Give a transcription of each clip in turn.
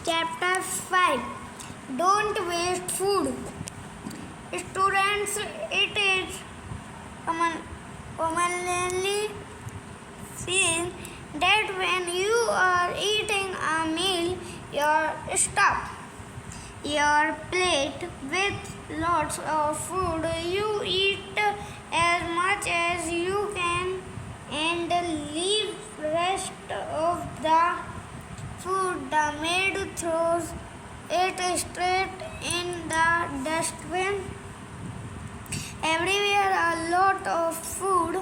Chapter 5. Don't waste food. Students, it is commonly seen that when you are eating a meal, you stuff your plate with lots of food. You eat as much as you can and leave rest of the food. The maid throws it straight in the dustbin. Everywhere a lot of food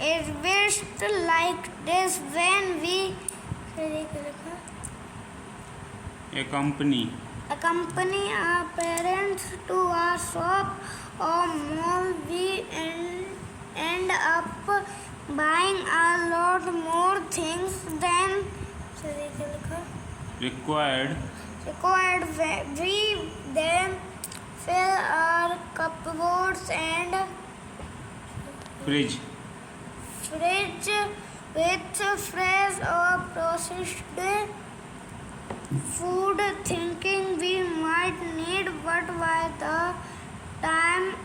is wasted like this when we accompany our parents to a shop or mall. We end up buying a lot more things than required. We then fill our cupboards and fridge with fresh or processed food, thinking we might need, but by the time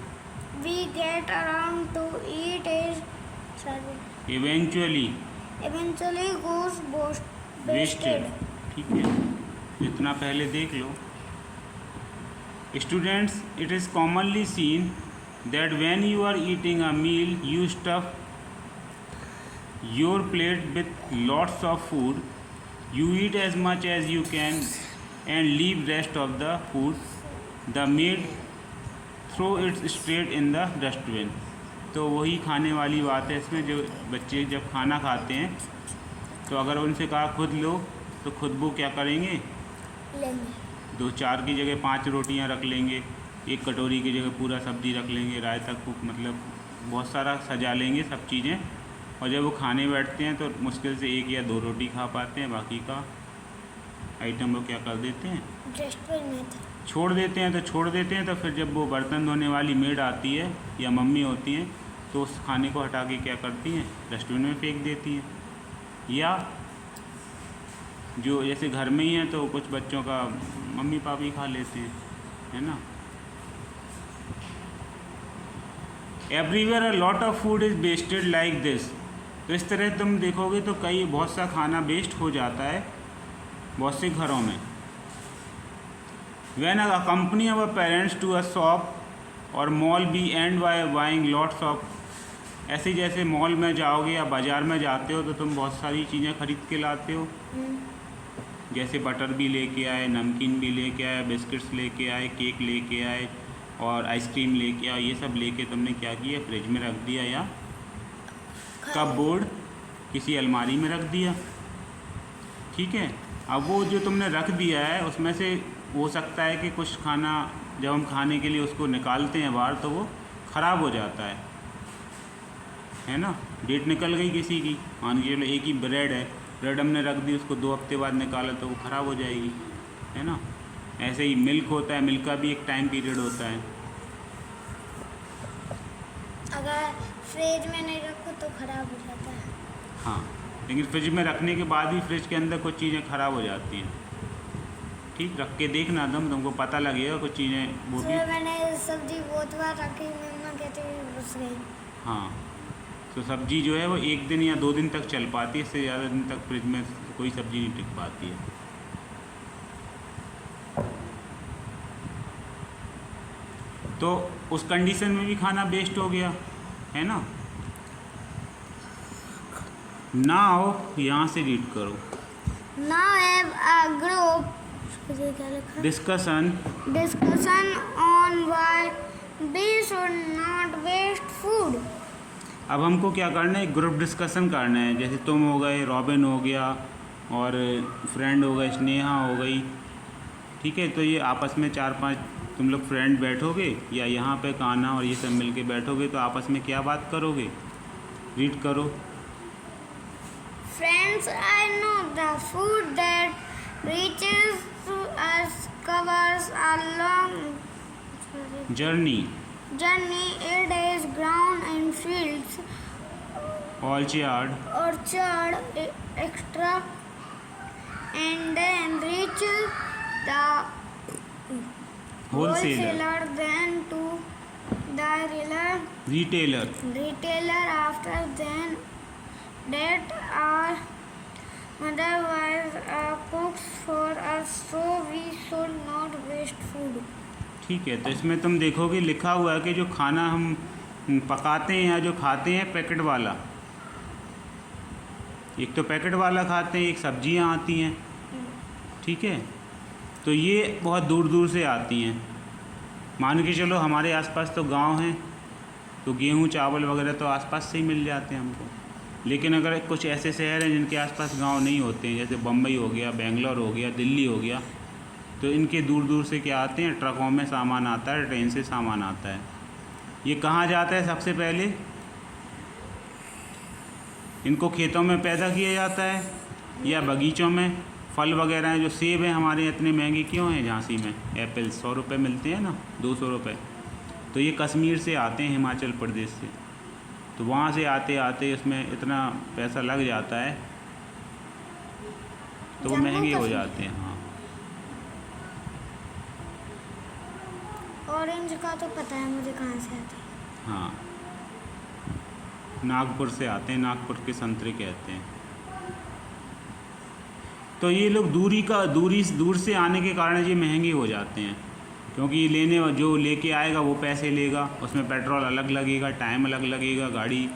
we get around to eat it, eventually goes wasted. ठीक है, इतना पहले देख लो. Students, it is commonly seen that when you are eating a meal, you stuff your plate with lots of food. You eat as much as you can and leave rest of the food. The maid throw it straight in the dustbin. तो वही खाने वाली बात है इसमें. जो बच्चे जब खाना खाते हैं तो अगर उनसे कहा खुद लो तो खुद वो क्या करेंगे, लेंगे. 2-4 की जगह 5 रोटियां रख लेंगे, एक कटोरी की जगह पूरा सब्जी रख लेंगे, रायता कुक, मतलब बहुत सारा सजा लेंगे सब चीज़ें. और जब वो खाने बैठते हैं तो मुश्किल से 1 या 2 रोटी खा पाते हैं. बाकी का आइटम वो क्या कर देते हैं, छोड़ देते हैं. तो फिर जब वो बर्तन धोने वाली मेड आती है या मम्मी होती हैं तो उस खाने को हटा के क्या करती हैं, डस्टबिन में फेंक देती हैं. या जो जैसे घर में ही हैं तो कुछ बच्चों का मम्मी पापा ही खा लेते हैं, है ना. Everywhere a lot of food is wasted like this. तो इस तरह तुम देखोगे तो बहुत सा खाना वेस्ट हो जाता है बहुत से घरों में. When I accompany our parents to a shop or mall, we end by buying lots of. ऐसे जैसे मॉल में जाओगे या बाज़ार में जाते हो तो तुम बहुत सारी चीज़ें खरीद के लाते हो. जैसे बटर भी लेके आए, नमकीन भी लेके आए, बिस्किट्स लेके आए, केक लेके आए और आइसक्रीम लेके आए. ये सब लेके तुमने क्या किया, फ्रिज में रख दिया या कपबोर्ड किसी अलमारी में रख दिया. ठीक है. अब वो जो तुमने रख दिया है उसमें से हो सकता है कि कुछ खाना जब हम खाने के लिए उसको निकालते हैं बाहर तो वो ख़राब हो जाता है ना. डेट निकल गई किसी की, मान के चलो एक ही ब्रेड हमने रख दी, उसको 2 हफ्ते बाद निकाला तो वो ख़राब हो जाएगी, है ना. ऐसे ही मिल्क होता है, मिल्क का भी एक टाइम पीरियड होता है. अगर फ्रिज में नहीं रखो तो ख़राब हो जाता है. हाँ, लेकिन फ्रिज में रखने के बाद भी फ्रिज के अंदर कुछ चीज़ें ख़राब हो जाती हैं. ठीक, रख के देखना तुमको पता लगेगा कुछ चीज़ें वो भी. मैंने सब्जी बहुत बार रखी, मम्मा कहती है घुस गई. हाँ, तो सब्जी जो है वो 1 दिन या 2 दिन तक चल पाती है, इससे ज़्यादा दिन तक फ्रिज में कोई सब्जी नहीं टिक पाती है. तो उस कंडीशन में भी खाना वेस्ट हो गया, है ना. नाउ यहाँ से रीड करो. Now have a group discussion on why we should not waste food. अब हमको क्या करना है, ग्रुप डिस्कशन करना है. जैसे तुम हो गए, रॉबिन हो गया और फ्रेंड हो गए, स्नेहा हो गई. ठीक है. तो ये आपस में 4-5 तुम लोग फ्रेंड बैठोगे या यहाँ पे कान्हा और ये सब मिल के बैठोगे तो आपस में क्या बात करोगे, रीड करो. Friends, I know the food that reaches to us covers a long journey. It is ground and fields, orchard, extra and then reach the wholesaler, then to the retailer after then that our mother was cooks for us, so we should not waste food. ठीक है। तो इसमें तुम देखोगे लिखा हुआ है कि जो खाना हम पकाते हैं या जो खाते हैं पैकेट वाला, एक तो पैकेट वाला खाते हैं, एक सब्जियां आती हैं, ठीक है। तो ये बहुत दूर दूर से आती हैं। मान के चलो हमारे आसपास तो गांव हैं, तो गेहूँ चावल वगैरह तो आसपास से ही मिल जाते हैं हमको। लेकिन अगर कुछ ऐसे शहर हैं जिनके आसपास गांव नहीं होते हैं, जैसे बम्बई हो गया, बेंगलोर हो गया, दिल्ली हो गया, तो इनके दूर दूर से क्या आते हैं, ट्रकों में सामान आता है, ट्रेन से सामान आता है। ये कहाँ जाता है सबसे पहले? इनको खेतों में पैदा किया जाता है या बगीचों में। फल वगैरह हैं, जो सेब हैं हमारे यहाँ इतने महंगे क्यों हैं झांसी में? एप्पल 100 रुपये मिलते हैं ना, 200 रुपये। तो ये कश्मीर से आते हैं, हिमाचल प्रदेश से। तो वहाँ से आते आते इसमें इतना पैसा लग जाता है, तो वो महंगे हो जाते हैं। हाँ, ऑरेंज का तो पता है मुझे कहाँ से आते हैं। हाँ, नागपुर से आते हैं, नागपुर के संतरे कहते हैं। तो ये लोग दूर से आने के कारण ये महंगे हो जाते हैं, क्योंकि जो लेके आएगा वो पैसे लेगा, उसमें पेट्रोल अलग लगेगा, टाइम अलग लगेगा, गाड़ी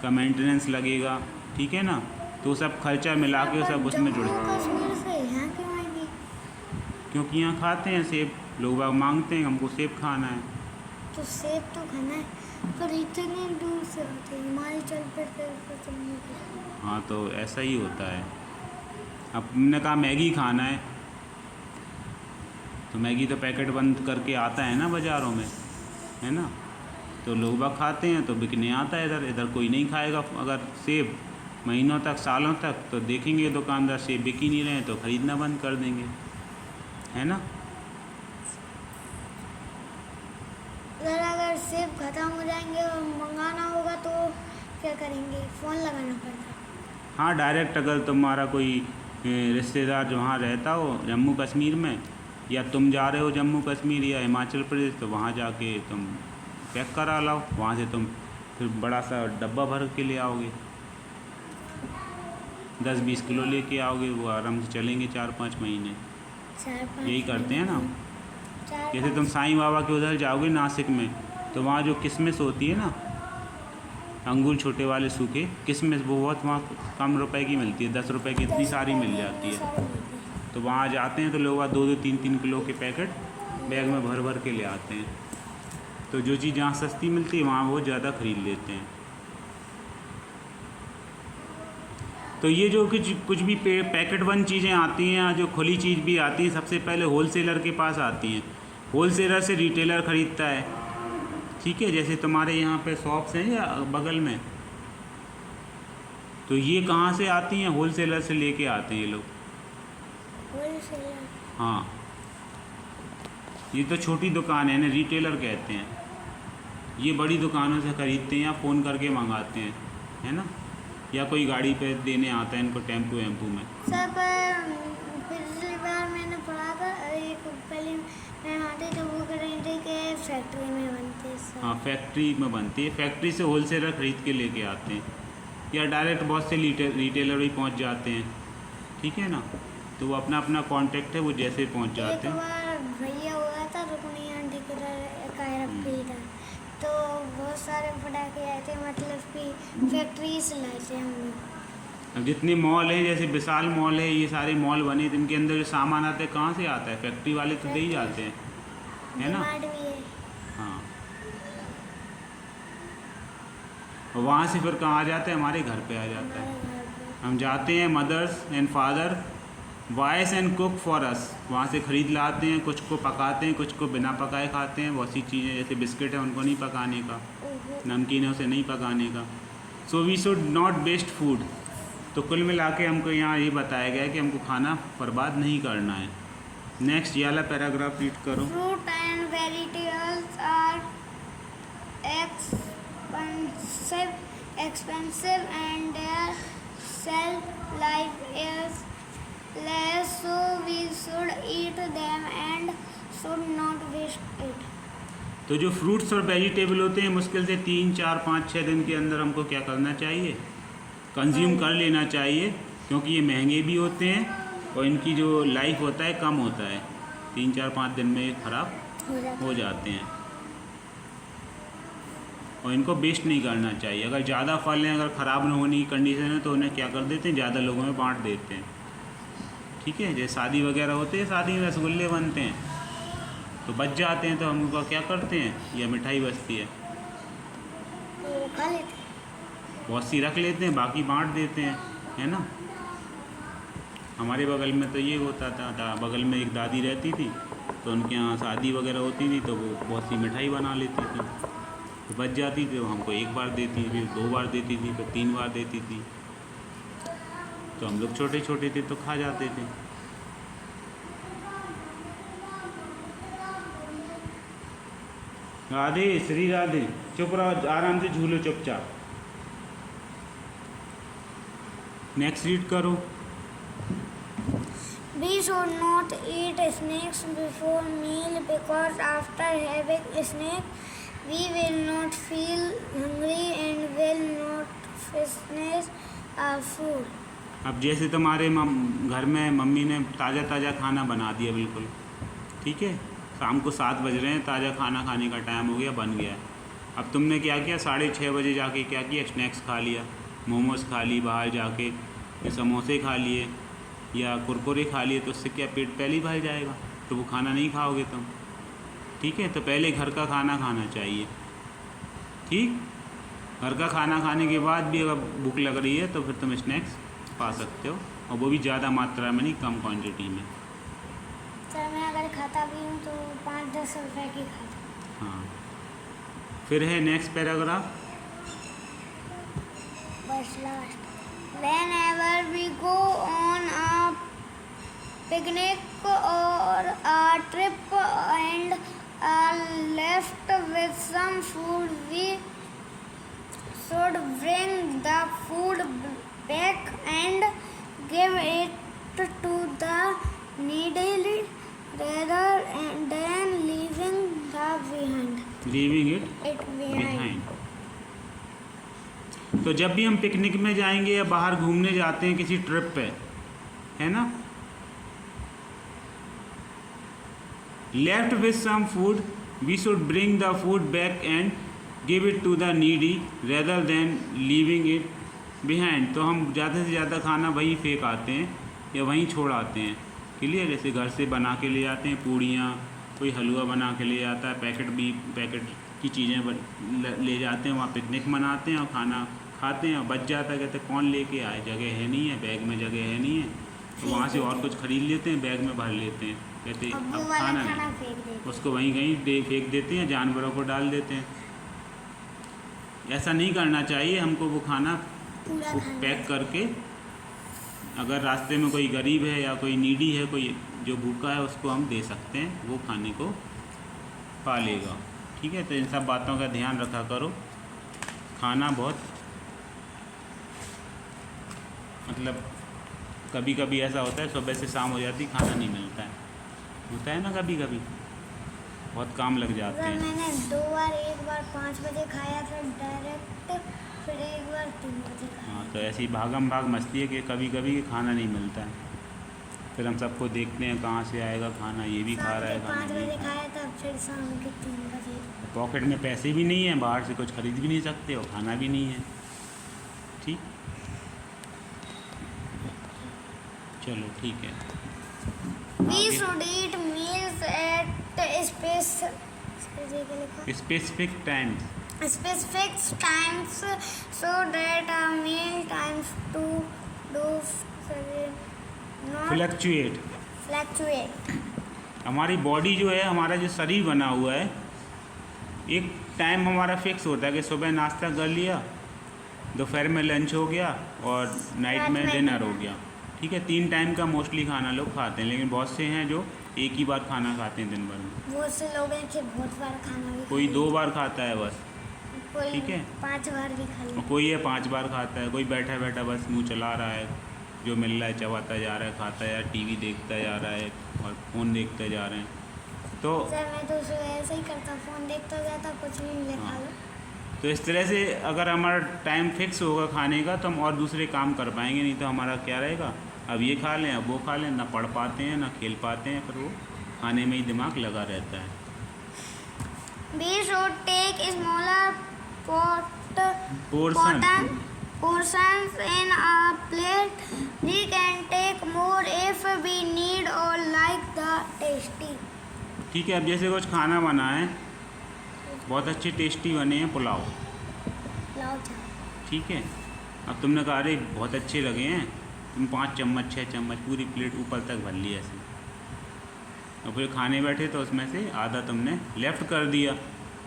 का मेंटेनेंस लगेगा, ठीक है ना। तो सब खर्चा मिला के सब उसमें जुड़े। कश्मीर से यहाँ क्यों आएंगे? क्योंकि यहाँ खाते हैं सेब, लोग बाग मांगते हैं हमको सेब खाना है। तो सेब तो खाना है, पर इतनी दूर से आते हैं, हिमाचल प्रदेश। हाँ, तो ऐसा ही होता है। अब हमने कहा मैगी खाना है, तो मैगी तो पैकेट बंद करके आता है ना बाज़ारों में, है ना। तो लोग बाग खाते हैं, तो बिकने आता है इधर कोई नहीं खाएगा। अगर सेब महीनों तक, सालों तक, तो देखेंगे दुकानदार सेब बिक ही नहीं रहे, तो ख़रीदना बंद कर देंगे, है ना। अगर सेब खत्म हो जाएंगे और मंगाना होगा तो क्या करेंगे? फ़ोन लगाना पड़ता। हाँ, डायरेक्ट अगर तुम्हारा कोई रिश्तेदार जो वहाँ रहता हो जम्मू कश्मीर में, या तुम जा रहे हो जम्मू कश्मीर या हिमाचल प्रदेश, तो वहाँ जाके तुम पैक करा लाओ। वहाँ से तुम फिर बड़ा सा डब्बा भर के ले आओगे, 10-20 किलो लेके आओगे, वो आराम से चलेंगे 4-5 महीने। यही करते हैं ना। जैसे तुम साईं बाबा के उधर जाओगे नासिक में, तो वहाँ जो किशमिश होती है ना, अंगूर छोटे वाले सूखे किशमिश, वो बहुत वहाँ कम रुपए की मिलती है, 10 रुपए की इतनी सारी मिल जाती है। तो वहाँ जाते हैं तो लोग 2-2, 3-3 किलो के पैकेट बैग में भर भर के ले आते हैं। तो जो चीज़ जहाँ सस्ती मिलती है वहाँ वो ज़्यादा ख़रीद लेते हैं। तो ये जो कुछ भी पैकेट बंद चीज़ें आती हैं, जो खुली चीज़ भी आती हैं, सबसे पहले होलसेलर के पास आती हैं। होलसेलर से रिटेलर ख़रीदता है, ठीक है। जैसे तुम्हारे यहाँ पे शॉप्स हैं या बगल में, तो ये कहाँ से आती हैं? होलसेलर से लेके आते हैं ये लोग। हाँ, ये तो छोटी दुकान है ना, रिटेलर कहते हैं। ये बड़ी दुकानों से ख़रीदते हैं या फ़ोन करके मंगाते हैं, है ना, या कोई गाड़ी पे देने आता है इनको टेम्पो में। सर पिछली बार मैंने पढ़ा था, एक पहले मैं आती तो वो कह रही थी कि फैक्ट्री में बनती है। हाँ, फैक्ट्री में बनती है। फैक्ट्री से होलसेलर ख़रीद के लेके आते हैं, या डायरेक्ट बहुत से रिटेलर भी पहुंच जाते हैं, ठीक है ना। तो वो अपना अपना कांटेक्ट है, वो जैसे पहुंच जाते हैं। एक बार भैया हुआ था रुकनी आंटी के इधर, तो बहुत सारे पटाखे आए थे, मतलब कि फैक्ट्री से लाए थे हम लोग। अब जितने मॉल हैं, जैसे विशाल मॉल है, ये सारे मॉल बने, जिनके अंदर जो सामान आता है कहाँ से आता है? फैक्ट्री वाले तो दे ही जाते हैं, है ना। हाँ, और वहाँ से फिर कहाँ आ जाता है? हमारे घर पे आ जाता है। हम जाते हैं, mothers and father voice and cook for us, वहाँ से ख़रीद लाते हैं। कुछ को पकाते हैं, कुछ को बिना पकाए खाते हैं। बहुत सी चीज़ें जैसे बिस्किट है, उनको नहीं पकाने का, नमकीन है उसे नहीं पकाने का। So we should not waste food. तो कुल मिला के हमको यहाँ ये बताया गया है कि हमको खाना बर्बाद नहीं करना है। नेक्स्ट ये वाला पैराग्राफ रीड करो। Fruit and vegetables are expensive and their shelf life is less, so we should eat them and should not waste it. तो जो फ्रूट्स और वेजिटेबल होते हैं मुश्किल से 3, 4, 5, 6 दिन के अंदर हमको क्या करना चाहिए, कंज्यूम कर लेना चाहिए, क्योंकि ये महंगे भी होते हैं और इनकी जो लाइफ होता है कम होता है, 3, 4, 5 दिन में ये ख़राब हो जाते हैं और इनको वेस्ट नहीं करना चाहिए। अगर ज़्यादा फल हैं, अगर ख़राब न होने की कंडीशन है तो उन्हें क्या कर देते हैं, ज़्यादा लोगों में बांट देते हैं। ठीक है, जैसे शादी वगैरह होते हैं, शादी में रसगुल्ले बनते हैं तो बच जाते हैं, तो हम उनका क्या करते हैं, या मिठाई बचती है तो खा लेते हैं। बहुत सी रख लेते हैं, बाकी बांट देते हैं, है ना। हमारे बगल में तो ये होता था, बगल में एक दादी रहती थी तो उनके यहाँ शादी वगैरह होती थी तो वो बहुत सी मिठाई बना लेती थी, तो बच जाती थी, तो हमको एक बार देती थी, फिर 2 बार देती थी, फिर 3 बार देती थी, तो हम लोग छोटे छोटे थे तो खा जाते थे। राधे श्री राधे, चुप रहो, आराम से झूलो चुपचाप। नेक्स्ट रीड करो। We should not eat snacks before meal because after having a snack we will not feel hungry and will not finish our food. अब जैसे तुम्हारे घर में मम्मी ने ताज़ा ताज़ा खाना बना दिया बिल्कुल, ठीक है, शाम को 7 बज रहे हैं, ताज़ा खाना खाने का टाइम हो गया, बन गया। अब तुमने क्या किया, 6:30 बजे जाके क्या किया, स्नैक्स खा लिया, मोमोज़ खा ली, बाहर जाके समोसे खा लिए या कुरकुरे खा लिए, तो उससे क्या पेट पहले ही भर जाएगा, तो वो खाना नहीं खाओगे तुम। ठीक है, तो पहले घर का खाना खाना चाहिए। ठीक, घर का खाना खाने के बाद भी अगर भूख लग रही है तो फिर तुम स्नैक्स खा सकते हो, और वो भी ज़्यादा मात्रा में नहीं, कम क्वांटिटी में। सर मैं अगर खाता भी हूँ तो 5-10 रुपए की खाता। हाँ, फिर है नेक्स्ट पैराग्राफ, बस last. Whenever we go on a picnic or a trip and are left with some food, we should bring the food back and give it to the needy rather than leaving it behind. तो जब भी हम picnic में जाएंगे या बाहर घूमने जाते हैं किसी ट्रिप पे, है ना, left with some food we should bring the food back and give it to the needy rather than leaving it behind. तो हम ज़्यादा से ज़्यादा खाना वहीं फेंक आते हैं या वहीं छोड़ आते हैं। क्लियर, जैसे घर से बना के ले जाते हैं पूड़ियाँ, कोई हलवा बना के ले जाता है, पैकेट की चीज़ें ले जाते हैं, वहाँ पिकनिक मनाते हैं और खाना खाते हैं और बच जाता है। कहते कौन लेके आए, जगह है नहीं है, बैग में जगह है नहीं है, तो वहाँ से और कुछ ख़रीद लेते हैं, बैग में भर लेते हैं। कहते अब खाना नहीं, उसको वहीं कहीं फेंक देते हैं, जानवरों को डाल देते हैं। ऐसा नहीं करना चाहिए, हमको वो खाना पैक करके, अगर रास्ते में कोई गरीब है या कोई नीडी है, कोई जो भूखा है, उसको हम दे सकते हैं, वो खाने को पा लेगा। ठीक है, तो इन सब बातों का ध्यान रखा करो। खाना बहुत मतलब कभी कभी ऐसा होता है, सुबह से शाम हो जाती खाना नहीं मिलता है, होता है ना, कभी कभी बहुत काम लग जाते हैं। मैंने 2 बार, एक बार 5 बजे खाया था डायरेक्ट, फिर एक बार 3 बजे खाया। हाँ, तो ऐसी भागम भाग मस्ती है कि कभी कभी खाना नहीं मिलता है, फिर हम सबको देखते हैं कहाँ से आएगा खाना, ये भी खा रहा है, 5 बजे खाया था, फिर शाम के 3 बजे। पॉकेट में पैसे भी नहीं है, बाहर से कुछ खरीद भी नहीं सकते और खाना भी नहीं है। ठीक, चलो ठीक है। We should eat meals at specific times so that our meal times do not fluctuate. हमारी बॉडी जो है, हमारा जो शरीर बना हुआ है, एक टाइम हमारा फिक्स होता है कि सुबह नाश्ता कर लिया, दोपहर में लंच हो गया और नाइट में डिनर हो गया। ठीक है, 3 टाइम का मोस्टली खाना लोग खाते हैं, लेकिन बहुत से हैं जो एक ही बार खाना खाते हैं दिन भर में। बहुत से लोग हैं कि बहुत बार खाना भी, कोई 2 बार खाता है बस, कोई ठीक है, 5 बार भी खा लेता है, कोई है 5 बार खाता है, कोई बैठा बैठा बस मुंह चला रहा है, जो मिल रहा है चबाता जा रहा है, खाता जा रहा है, टीवी देखता जा रहा है और फ़ोन देखते जा रहे हैं। तो सर मैं तो सुबह ऐसे ही करता, फ़ोन देखता जाता, कुछ भी मिले खा लो। तो इस तरह से अगर हमारा टाइम फिक्स होगा खाने का तो हम और दूसरे काम कर पाएंगे, नहीं तो हमारा क्या रहेगा, अब ये खा लें, अब वो खा लें, ना पढ़ पाते हैं ना खेल पाते हैं, फिर वो खाने में ही दिमाग लगा रहता है। We should take smaller portion portions in our plate. We can take more if we need or like the tasty. ठीक है, अब जैसे कुछ खाना बना है, बहुत अच्छे टेस्टी बने हैं पुलाव, लाओ जा। ठीक है, अब तुमने कहा अरे बहुत अच्छे लगे हैं, तुम 5 चम्मच 6 चम्मच पूरी प्लेट ऊपर तक भर ली ऐसे, और फिर खाने बैठे तो उसमें से आधा तुमने लेफ़्ट कर दिया।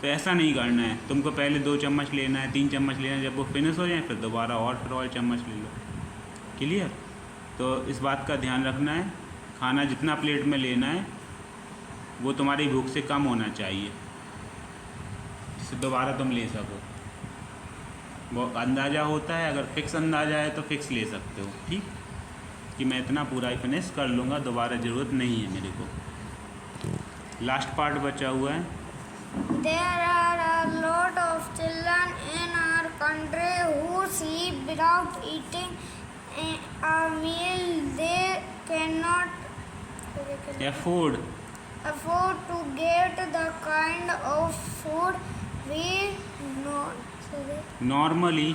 तो ऐसा नहीं करना है, तुमको पहले 2 चम्मच लेना है, 3 चम्मच लेना है, जब वो फिनिश हो जाए फिर दोबारा और चम्मच ले लो। क्लियर? तो इस बात का ध्यान रखना है, खाना जितना प्लेट में लेना है वो तुम्हारी भूख से कम होना चाहिए, जिससे दोबारा तुम ले सको। वो अंदाज़ा होता है, अगर फिक्स अंदाज़ा है तो फिक्स ले सकते हो, ठीक, कि मैं इतना पूरा ही फिनिश कर लूँगा, दोबारा ज़रूरत नहीं है मेरे को। लास्ट पार्ट बचा हुआ है। There are a lot of children in our country who sleep without eating a meal. They cannot afford to get the kind of food we normally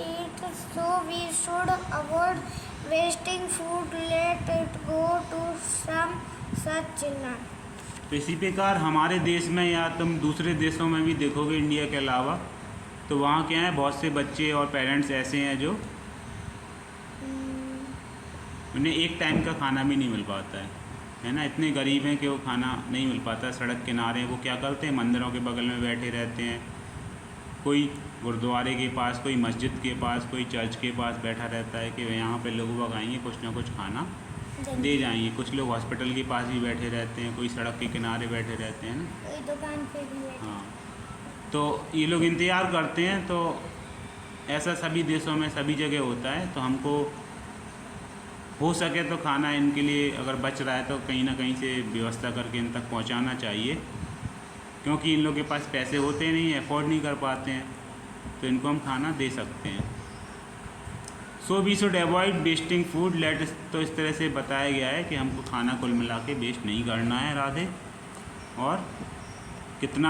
eat, so we should avoid wasting food. Let it go to some such children. तो इसी प्रकार हमारे देश में या तुम दूसरे देशों में भी देखोगे इंडिया के अलावा, तो वहाँ क्या है, बहुत से बच्चे और पेरेंट्स ऐसे हैं जो उन्हें एक टाइम का खाना भी नहीं मिल पाता है ना, इतने गरीब हैं कि वो खाना नहीं मिल पाता। सड़क किनारे वो क्या करते हैं, मंदिरों के बगल में बैठे रहते हैं, कोई गुरुद्वारे के पास, कोई मस्जिद के पास, कोई चर्च के पास बैठा रहता है कि यहाँ पे लोग वग आएंगे कुछ ना कुछ खाना दे जाएंगे। कुछ लोग हॉस्पिटल के पास भी बैठे रहते हैं, कोई सड़क के किनारे बैठे रहते हैं ना, कोई दुकान पे भी है। हाँ, तो ये लोग इंतज़ार करते हैं। तो ऐसा सभी देशों में सभी जगह होता है। तो हमको हो सके तो खाना इनके लिए अगर बच रहा है तो कहीं ना कहीं से व्यवस्था करके इन तक पहुंचाना चाहिए, क्योंकि इन लोगों के पास पैसे होते नहीं, अफोर्ड नहीं कर पाते हैं, तो इनको हम खाना दे सकते हैं। So we should avoid wasting food. तो इस तरह से बताया गया है कि हमको खाना कुल मिला के वेस्ट नहीं करना है राधे, और कितना